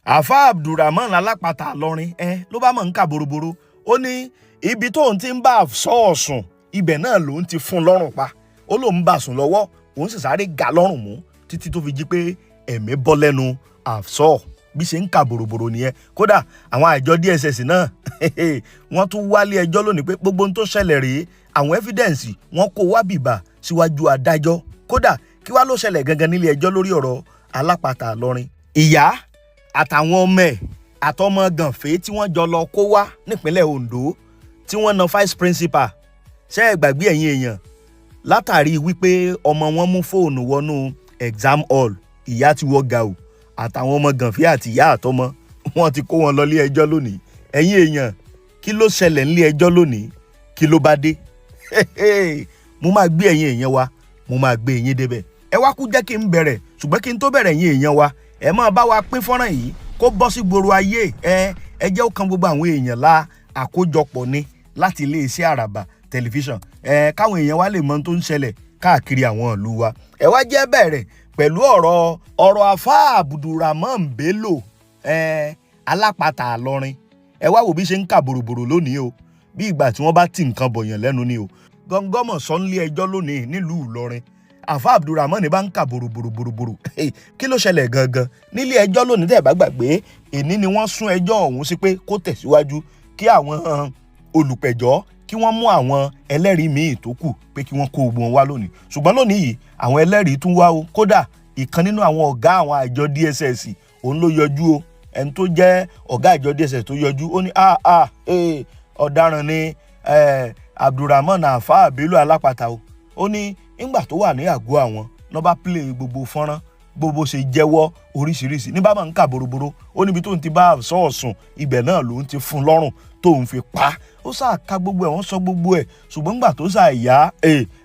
Haaialfa Abdul Rahmon alápatà lọrin ló bá mọ̀ ń kà boroboro. Ó ní ibi tóun ti ń bá sọ́ọ̀sùn ibẹ̀ náà lòun ti fún lọ́rùn pa. Ó lòun bá sùn lọ́wọ́ òun sì sáré ga lọ́rùn mú títí tó fi jí pé ẹ̀mí bọ́ lẹ́nu Haaialfa bí ṣe ń kà boroboro nìyẹn. Kódà àwọn àjọ DSS náà wọ́n tún wálé ẹjọ́ lónìí pé gbogbo ohun tó ṣẹlẹ̀ rèé, àwọn evidence wọ́n kó wá bìbà síwájú adájọ́. Kódà kí wá ló ṣẹlẹ̀ gangan nílé ẹjọ́ lórí ọ̀rọ̀ alápatà lọrin. Ìyá àtàwọn ọmọ ẹ̀ àtọmọ gànfẹ́ tí wọ́n jọ lọ kó wá nípínlẹ̀ Ondo tí wọ́n na vice principal ṣé ẹ gbàgbé ẹ̀yin èèyàn látàrí wípé ọmọ wọn mú fóònù wọnú exam hall. Ìyá ti wọ gàù àtàwọn ọmọ gànfẹ́ àti ìyá àtọmọ wọ́n ti kó wọn lọ ilé ẹjọ́ lónìí. Ẹ̀yin èèyàn kí ló ṣẹlẹ̀ nílé ẹjọ́ lónìí? Kí ló bá dé? Mo máa gbé ẹ̀yin èèyàn wa, mo máa gbé yín débẹ̀. Ẹ wá kú jẹ́ kí n bẹ̀rẹ̀, ṣùgbọ́n kí n tó bẹ̀rẹ̀ ẹ̀yin èèyàn wa, ẹ máa bá wa pín fọ́nrán yìí kó bọ́ sí gbòòrò ayé. Ẹ jẹ́ ó kan gbogbo àwọn èèyàn la àkójọpọ̀ ni láti iléeṣẹ́ Àràbà tẹlifíṣàn. Káwọn èèyàn wa lè mọ ohun tó ń ṣẹlẹ̀ káàkiri àwọn ìlú wa. Ẹ wá jẹ́ bẹ̀rẹ̀ pẹ̀lú ọ̀rọ̀ Haaialfa Abdul Rahmon Bello alápatà lọrin. Ẹ wá wò bí ṣe ń kà boroboro lónìí o, bí ìgbà tí wọ́n bá ti nǹkan bọ̀yàn lẹ́nu ni o. Gọ́ngọ́mọ̀ sọ nílé ẹjọ́ lónìí nílùú Ìlọrin. Haaialfa Abdul Rahmon bá ń kà boroboro. Kí ló ṣẹlẹ̀ gangan nílé ẹjọ́ lónìí? Tẹ́ ẹ bá gbàgbé, èní ni wọ́n sún ẹjọ́ ọ̀hún sí pé kó tẹ̀síwájú kí àwọn olùpẹ̀jọ́ kí wọ́n mú àwọn ẹlẹ́rìí míì tó kù pé kí wọ́n kó gbogbo wọn wá lónìí. Ṣùgbọ́n lónìí yìí àwọn ẹlẹ́rìí tún wá o. Kódà ìkan nínú àwọn ọ̀gá àwọn àjọ DSS òun ló yọjú o. Ẹni tó jẹ́ ọ̀gá àjọ DSS tó yọjú ó ní ọ̀daràn ni Abdul Rahmon Haaialfa Bello alápatà o. Ó ní nígbà tó wà ní àgọ́ àwọn ló bá play gbogbo fọ́nrán gbogbo ṣe jẹ́wọ́ oríṣiríṣi ní bá máa ń kà boroboro. Ó níbi tóun ti bá sọ́ọ̀sùn ibẹ̀ náà lòun ti fún lọ́rùn tóun fi pa. Ó sáà ka gbogbo ẹ̀, wọ́n sọ gbogbo ẹ̀, ṣùgbọ́n nígbà tó sáà yá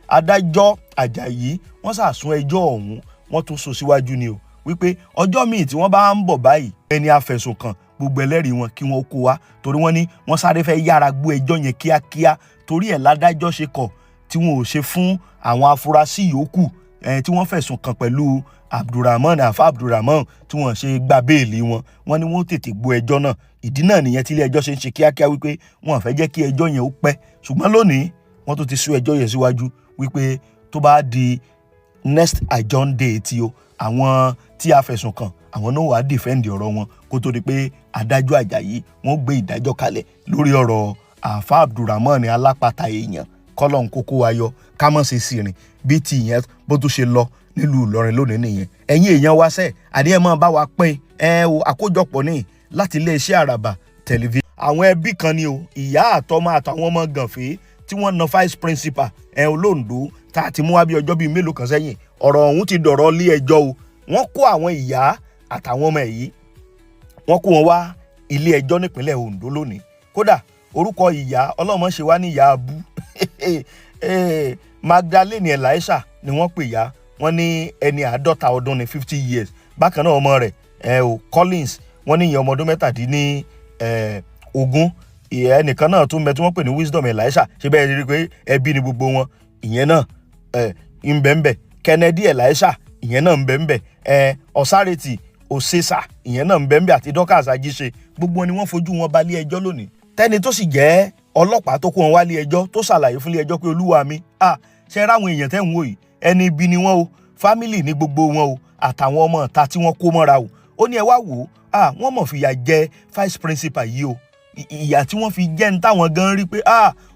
adájọ́ Àjàyí wọ́n sáà sún ẹjọ́ ọ̀hún wọ́n tún sún síwájú ni o wípé ọjọ́ míì tí wọ́n bá ń bọ̀ báyìí ẹni afẹ̀sùnkàn gbogbo ẹlẹ́rìí wọn kí wọ́n kó wá, torí wọ́n ní wọ́n sáré fẹ́ yára gbọ́ ẹjọ́ yẹn kíákíá. Torí ẹ̀ ládájọ́ ṣe kọ̀ tí wọn ò ṣe fún àwọn afurasí yòókù tí wọ́n fẹ̀sùn kàn pẹ̀lú Haaialfa Abdul Rahmon tí wọ́n ṣe gba béèlì wọn. Wọ́n ní wọ́n tètè gbọ́ ẹjọ́ náà. Ìdí náà nìyẹn tí ilé ẹjọ́ ṣe ń ṣe kíákíá wípé wọ́n fẹ́ jẹ́ kí ẹjọ́ yẹn ó pẹ́. Ṣùgbọ́n lónìí wọ́n tún ti sún ẹjọ́ yẹn síwájú wípé tó bá di next adjourn date o, àwọn tí a fẹ̀sùn kàn àwọn náà wàá defend ọ̀rọ̀ wọn kó tó di pé adájọ́ Àjàyí wọ́n gbé ìdájọ́ kalẹ̀ lórí ọ̀rọ̀ Haaialfa Abdul Rahmon alápatà èèyàn. Kọ́lọ́n kókó wa yọ ká mọ̀ sí sírin bí ti ìyẹn bó tún ṣe lọ nílùú Ìlọrin lónìí nìyẹn. Ẹ̀yin èèyàn wa sẹ́ àdéhùn máa bá wa pín àkójọpọ̀ ní láti iléeṣẹ́ Àràbà tẹlifíṣàn. Àwọn ẹbí kan ni o, ìyá àtọmọ àtàwọn ọmọ gànfẹ́ tí wọ́n na vice principal Olóńdó tá a ti mú wá bí ọjọ́ bíi mélòó kan sẹ́yìn. Ọ̀rọ̀ ọ̀hún ti dọ̀rọ̀ ilé ẹjọ́ o. Wọ́n kó àwọn ìyá àtàwọn ọmọ yìí wọ́n kó wọn wá ilé ẹjọ́ nípínlẹ̀ Ondo lónìí. Kódà orúkọ ìyá ọlọ́mọ ṣe wá ní ìyá abú Magdalene Elisha ni wọ́n pè ya. Wọ́n ní ẹni 50 ọdún ní 50 years. Bákan náà ọmọ rẹ̀ Collins wọ́n ní ìyẹn ọmọ ọdún 17 ẹnìkan náà tún bẹ tí wọ́n pè ní Wisdom Elisha. Ṣé bẹ́ẹ̀ rí pé ẹbí ni gbogbo wọn. Ìyẹn náà ń bẹ Kennedy Elisha ìyẹn náà ń bẹ Ọ̀sárètì Òṣèṣà ìyẹn náà ń bẹ àti Dorcas Ajíṣe. Gbogbo ni wọ́n fojú wọn balẹ̀ ẹjọ́ lónìí. Tẹ́ni tó sì jẹ́ ọlọ́pàá tó kó wọn wá lé ẹjọ́ tó ṣàlàyé fún lé ẹjọ́ pé olúwa mi ṣe ráwọn èèyàn tẹ́ ń wò yìí ẹni ibi ni wọ́n o, fámìlì ní gbogbo wọn o, àtàwọn ọmọ ìta tí wọ́n kó mọ́ra o. Ó ní ẹ wá wò ó wọ́n mọ̀ fìyà jẹ vice principal yìí o. Ìyà tí wọ́n fi jẹ́ ní táwọn gan rí pé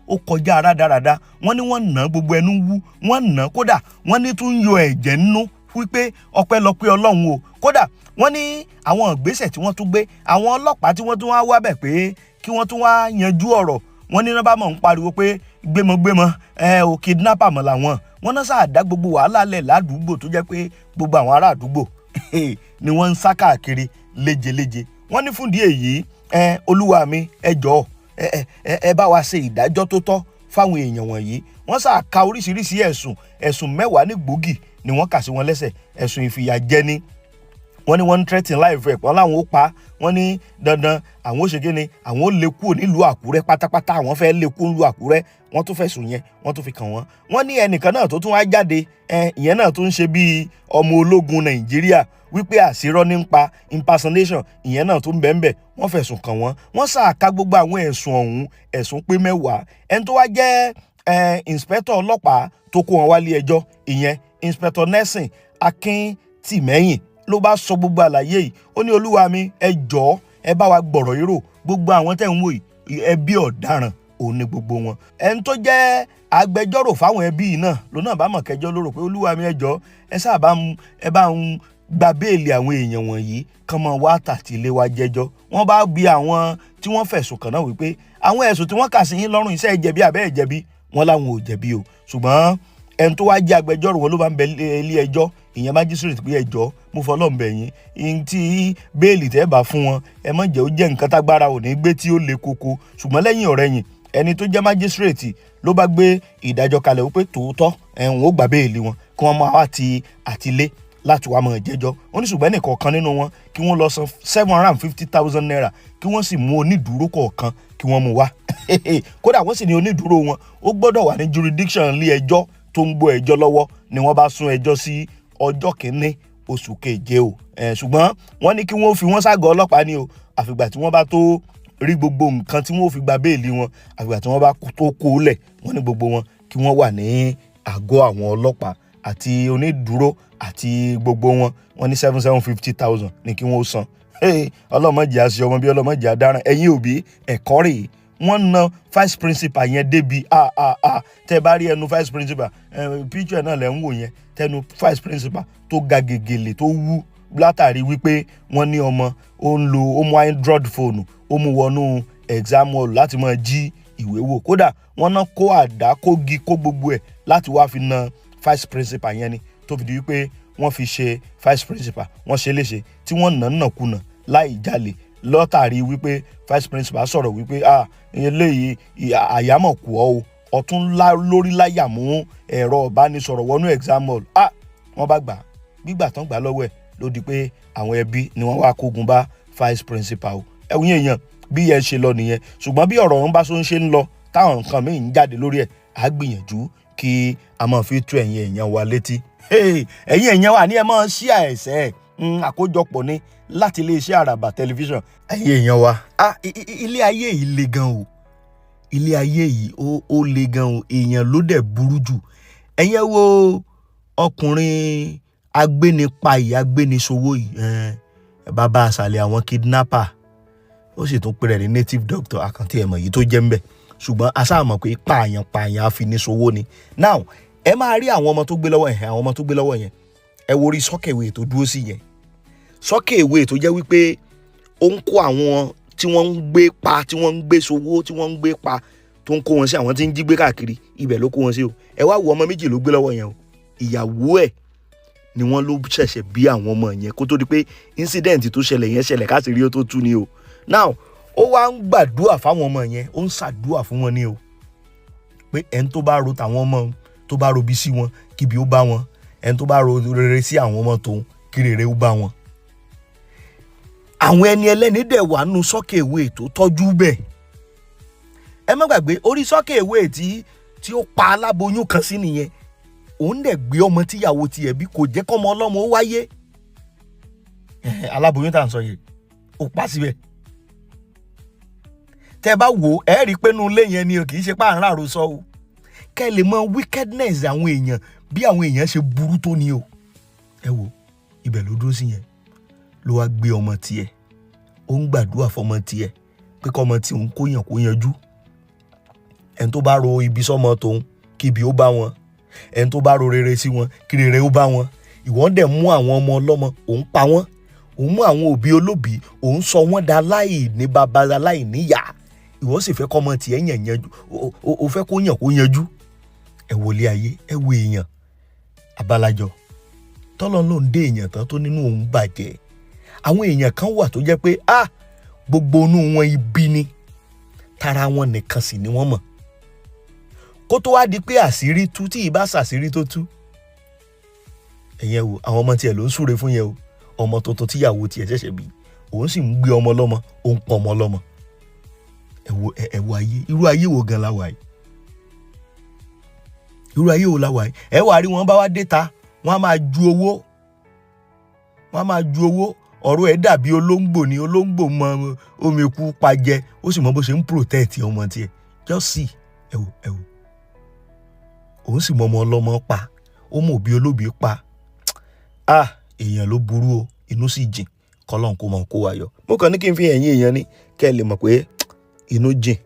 ó kọjá rádaràda. Wọ́n ní wọ́n nà gbogbo ẹnu wú, wọ́n nà kódà wọ́n ní tún yọ ẹ̀jẹ̀ nínú wípé ọpẹ́lọpẹ́ Ọlọ́run o. Kódà wọ́n ní àwọn ìgbésẹ̀ tí wọ́n tún gbé, àwọn ọlọ́pàá tí wọ́n tún wá bẹ̀ pé kí wọ́n tún wá yanjú ọ̀rọ̀. Wọ́n ní nọ́mbà mọ̀ ń pariwo pé gbémọgbémọ kidnapper mọ̀ làwọn. Wọ́n náà sáà dá gbogbo wàhálà lẹ̀ ládùúgbò tó jẹ́ pé gbogbo àwọn ará àdúgbò ni wọ́n ń sá káàkiri léjeléje. Wọ́n ní fúndìí èyí olúwa mi ẹ jọ̀ọ́ ẹ bá wa ṣe ìdájọ́ tó tọ́ fáwọn èèyàn wọ̀nyí. Wọ́n sáà ka oríṣiríṣi ẹ̀sùn 10 ní gbòógì ni wọ́n kà sí wọn lẹ́sẹ̀. Ẹ̀sùn ìfìyàjẹni. Wọ́n ní wọ́n ń threaten life rẹ̀ pọ́n láwọn ó pa. Wọ́n ní dandan àwọn ó ṣe kíni àwọn ó lè kúrò nílùú Àkúrẹ́ pátápátá. Àwọn fẹ́ lè kúrò nílùú Àkúrẹ́. Wọ́n tún fẹ̀sùn yẹn wọ́n tún fi kàn wọ́n. Wọ́n ní ẹnìkan náà tó tún wá jáde ìyẹn náà tún ń ṣe bíi ọmọ ológun Nàìjíríà wípé àṣírọ́ ní ń pa impersonation ìyẹn náà tó ń bẹ́ẹ̀ bẹ́ẹ̀ wọ́n fẹ̀sùn kàn wọ́n ṣàka gbogbo àwọn ẹ̀sùn ọ̀hún ẹ̀sùn pé 10 ẹni tó wá jẹ́ inspector ọlọ́pàá tó kó wọn wálé ẹjọ́ ìyẹn inspector Nelson Akíntìmẹ́yìn ló bá sọ gbogbo àlàyé yìí ó ní olúwa mi ẹ jọ̀ọ́ ẹ bá wa gbọ̀rọ̀ yìí rò gbogbo àwọn tẹ̀ ń wò yìí ẹbí ọ̀daràn òun ni gbogbo wọn. ẹni tó jẹ́ agbẹjọ́rò fáwọn ẹbí yìí náà ló náà bá mọ̀ kẹjọ́ lóró pé olúwa mi ẹ jọ̀ọ́ ẹ bá ń gba béèlì àwọn èèyàn wọ̀nyí kán mọ́ wá tàtílé wa jẹ́jọ́. wọ́n bá bi àwọn tí wọ́n fẹ̀sùn kàn náà wípé àwọn ẹ̀sùn tí wọ́n kà sí yín lọ́rùn iṣẹ́ ìjẹ̀bi àbẹ́ ìjẹ̀bi wọ́n láwọn ò jẹ̀bi o ṣùgbọ́n ẹni tó wá jẹ́ agbẹjọ́rò wọn ló bá ń bẹ ilé ẹjọ́ ìyẹn májísírètì pé ẹjọ́ mo fọlọ́run bẹ̀ yín ihun tí béèlì tẹ́ bá fún wọn ẹ má jẹ́ ó jẹ́ nǹkan tágbára ò ní gbé tí ó le koko ṣùgbọ́n lẹ́yìn ọ̀rẹ́yìn ẹni tó jẹ́ májísírètì ló bá gbé ìdájọ́ kalẹ̀ wípé tòótọ́ ẹ̀hún ó gbà béèlì wọn kí wọ́n máa ti àtilé láti wá máa jẹ́jọ́ ó ní ṣùgbọ́n ẹnìkọ̀ọ̀kan nínú wọn kí wọ́n lọ san 750,000 naira kí wọ́n sì mú onídùúró kọ̀ọ̀kan kí wọ́n mú wá kódà wọ́n sì ní onídùúró wọn ó gbọ́dọ̀ wà ní jurisdiction ilé ẹjọ́ tó ń gbọ́ ẹjọ́ lọ́wọ́ ni wọ́n bá sún ẹjọ́ sí ọjọ́ kìíní oṣù keje o ṣùgbọ́n wọ́n ní kí wọ́n fi wọ́n ságọ́ ọlọ́pàá ni o àfìgbà tí wọ́n bá tó rí gbogbo nǹkan tí wọ́n fi gba béèlì wọn àfìgbà tí wọ́n bá tó kó lẹ̀ wọ́n ní gbogbo wọn kí wọ́n wà ní àgọ́ àwọn ọlọ́pàá àti onídùúró àti gbogbo wọn ní 750,000 ní kí wọ́n san ọlọ́mọdé àṣẹ ọmọ bí ọlọ́mọdé àdáràn ẹ̀yin òbí ẹ̀kọ́ rèé wọ́n na vice principal yẹn débi tẹ́ bá rí ẹnu vice principal picture náà lẹ́ ń wò yẹn tẹnu vice principal tó ga gègèlè tó wú látàrí wípé wọ́n ní ọmọ ó ń lo ó mú android phone ó mú wọnú exam hall láti máa jí ìwé wò kódà wọ́n náà kó àdá kógi kó gbogbo ẹ̀ láti wá fi na vice principal yẹn ni tó fi di wípé wọ́n fi ṣe vice principal wọ́n ṣe léṣe tí wọ́n nàkúnà láì jalè lọ́tàrí wípé vice principal sọ̀rọ̀ wípé eléyìí àyámọ̀ kù ọ́ o ọ̀tún lórí láyà mú ẹ̀rọ ìbánisọ̀rọ̀ wọnú exam hall wọ́n bá gbígbà tán gbà lọ́wọ́ ẹ̀ ló di pé àwọn ẹbí ni wọ́n wá kógun bá vice principal o ẹ̀wọ̀n èèyàn bí ẹ ṣe lọ nìyẹn ṣùgbọ́n bí ọ̀rọ̀ ọ̀hún bá so ń ṣe ń lọ táwọn nǹkan míì ń jáde lórí ẹ̀ á gbìyànjú kí a máa fi tú ẹ̀yin èèyàn wa létí ẹ̀yin èèyàn wa ní ẹ máa ṣí àìsẹ́ àkójọpọ̀ ni láti iléeṣẹ́ àràbà tẹlifíṣàn ẹ̀yin èèyàn wa ilé ayé yìí le gan o ilé ayé yìí ó le gan o èèyàn ló dẹ̀ burú jù ẹ̀yin wo ọkùnrin agbénipa yìí agbénisowó yìí bàbá àṣàlẹ̀ àwọn kidnapper ó sì tún pèrè ní native doctor àkàntì ẹ̀mọ̀ yìí tó jẹ́ ń bẹ̀ ṣùgbọ́n aṣáàmọ̀ pé pààyàn afinisowó ni now ẹ máa rí àwọn ọmọ tó gbé lọ́wọ́ yẹn ẹ wo orí sọ́kèwé tó dúró sí yẹn sọ́kèwé tó jẹ́ wípé ó ń kó àwọn tí wọ́n ń gbé pa tí wọ́n ń gbé sowó tí wọ́n ń gbé pa tó ń kó wọn sí àwọn tí ń jí gbé káàkiri ibẹ̀ ló kó wọn sí o ẹ wá wo ọmọ méjì ló gbé lọ́wọ́ yẹn o ìyàwó ẹ̀ ni wọ́n ló ṣẹ̀ṣẹ̀ bí àwọn ọmọ yẹn kó tó di pé incident tó ṣẹlẹ̀ yẹn ṣẹlẹ̀ káàkiri ó tó tú ni o now ó wá ń gbàdúrà fáwọn ọmọ yẹn ó ń ṣàdúrà fún wọn ni o pé ẹni tó bá ro tàwọn ọmọ tó bá robi sí wọn kíbi ó bá wọn ẹni tó bá ro rere sí àwọn ọmọ tòun kí rere ó bá wọn. àwọn ẹni ẹlẹ́ni dẹ̀ wà nù sọ́kèwé tó tọ́jú bẹ́ẹ̀ ẹ má gbàgbé orí sọ́kèwé tí ó pa aláboyún kan sí nìyẹn òun dẹ̀ gbé ọmọ tíyàwó tiẹ̀ bí kò jẹ́ kọ́mọ ọlọ́mọ ó wáyé aláboyún tá à ń sọ yìí ó pa síbẹ̀ tẹ́ bá wò ẹ rí i pé inú ilé yẹn ni kì í ṣe páàrọ̀ àròsọ o kẹ́ ẹ lè mọ wickedness àwọn èèyàn bí àwọn èèyàn ṣe burú tó ni o ẹ wò ibẹ̀ ló dúró sí yẹn ló wá gbé ọmọ tiẹ̀ ó ń gbàdúrà fọmọ tiẹ̀ pé kọ́mọ tí òun kó yanjú ẹni tó bá ro ibi sọ́mọ tòun kí ibi ó bá wọn ẹni tó bá ro rere sí wọn kí rere ó bá wọn ìwọ́n dẹ̀ mú àwọn ọmọ ọlọ́mọ òun pa wọ́n òun mú àwọn òbí olóbìí òun sọ wọ́n da láìní bàbá láìníyà ìwọ́n sì fẹ́ kọ́mọ tiẹ̀ yanjú ó fẹ́ kó yanjú ẹ wo ilé ayé ẹ wo èèyàn abalajọ tọ́lọ́n ló ń dé èèyàn tán tó nínú òun bàjẹ́ àwọn èèyàn kan wà tó jẹ́ pé gbogbo inú wọn ibi ni tara wọn nìkan sì ni wọ́n mọ̀ kó tó wá di pé àṣírí tú tí ìbá ṣàṣírí tó tú ẹ̀yẹn wo àwọn ọmọ tiẹ̀ ló ń súre fún yẹn o ọmọ tuntun tíyàwó tiẹ̀ ṣẹ̀ṣẹ̀ bí òun sì ń gbé ọmọ lọ́mọ ó ń pọ̀ ọmọ lọ́mọ ẹ wo ayé irú ayé wo gan la wà yìí irú ayé wo la wà yìí ẹ wà rí wọn bá wá dé ta wọn á máa ju owó wọ́n máa ju owó. Ọ̀rọ̀ ẹ̀ dàbí olóńgbò ni, olóńgbò mọ omi ikú pa jẹ, ó sì mọ bó ṣe ń protect ọmọ tiẹ̀. Just see, ẹ wò. Òun sì mọ ọmọ ọlọ́mọ pa, ó mọ òbí olóbìí pa. Èèyàn ló burú o, inú sì jìn, kọ́lọ́n kó mọ̀ kó wa yọ. Mo kàn ní kí n fi ẹ̀yin èèyàn ní kẹ́ ẹ lè mọ̀ pé inú jìn.